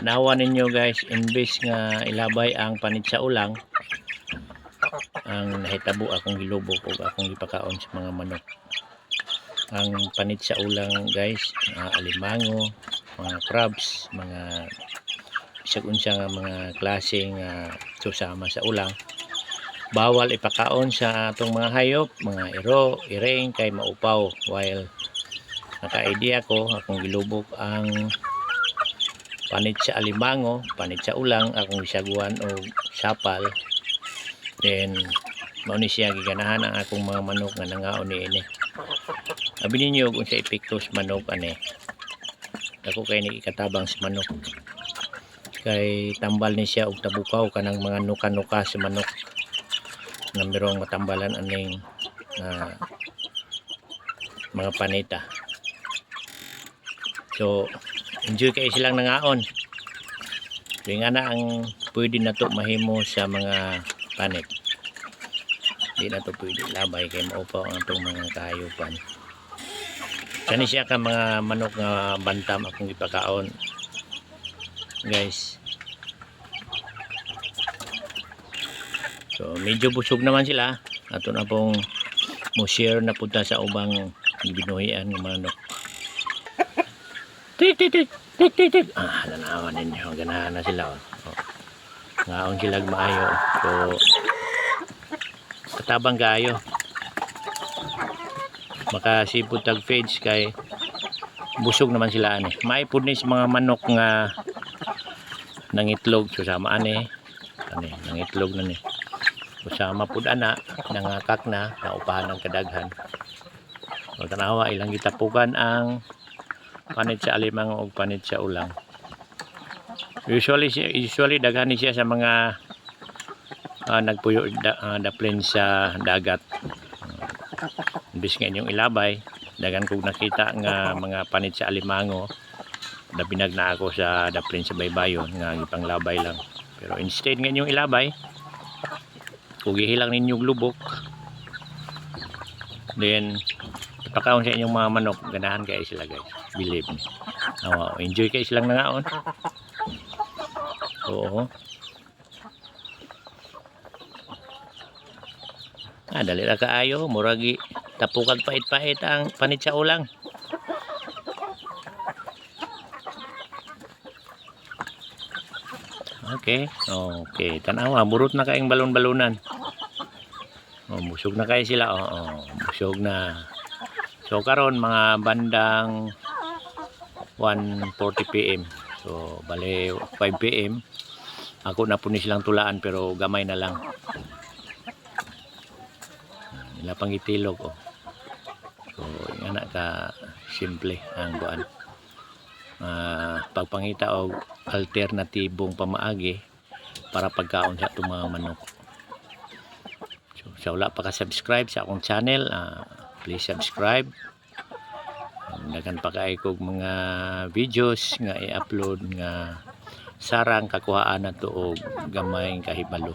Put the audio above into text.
Nawa ninyo guys, imbes nga ilabay ang panit sa ulang, ang nahitabo akong gilubok o akong ipakaon sa mga manok. Ang panit sa ulang guys, alimango, mga crabs, mga bisag unsa nga mga klaseng susama sa ulang. Bawal ipakaon sa atong mga hayop, mga iro, iring kay maupaw. While naka-idea ko akong gilubok ang panit sa alimango, panit sa ulang, akong isaguan o sapal. Then mao ni siya giganahan ang akong mga manok nga nangaon niini. Abi ninyo kung sa epektos manok ani. Ako kay ni ikatabang sa manok. Kay tambal ni siya og tabukaw kanang mga nuka-nuka sa manok. Na merong matambalan aning mga panita. So enjoy kayo silang nangaon. Kaya nga na ang pwede na to mahimo sa mga panit. Di na to pwede labay kay maupaw ang itong mga kahayupan. Kani siya ka mga manok nga bantam akong ipakaon guys. So medyo busog naman sila. Ato na pong mo share na punta sa ubang binuhian ng manok. Tik tik tik tik tik tik. Nanawan ninyo, ganahan na sila. Ngaon sila maayo. So katabang kayo. Makasipod tag feeds kay busog naman sila ani. Maipod ni mga manok nga nangitlog susama ani. Ani nangitlog na ni. Usama pud ana nangakak na naupahan ng kadaghan. So tanawa ilang gitapukan ang panit sa alimango o panit sa ulang. Usually daghan ni siya sa mga nagpuyo daplin sa dagat. Imbis nga inyong ilabay, daghan kong nakita nga mga panit sa alimango na binag na ako sa daplin sa baybayon nga ipanglabay lang. Pero instead nga inyong ilabay, kung ihilang ninyong lubok, then ipakaon sa inyong mga manok, ganahan kayo sila guys. Believe me. Enjoy kayo silang nangaon. Oo. Dali ra kaayo, muragi tapukag pait-pait ang panit sa ulang. Okay. Tanawa, burot na kaayong balon-balunan. Busog na kayo sila. Busog na. So karon mga bandang 1:40 PM. So bale 5 PM. Ako na po ni silang tulaan pero gamay na lang. Ila pang itilog So nga ka simple ang kuan. Pagpangita og alternatibong pamaagi para pagkaon sa itong mga manok. So sa wala pa ka subscribe sa akong channel, please subscribe. Daghan pa kay kog mga videos nga i-upload nga sarang kakuhaan nato og gamay kahibalo.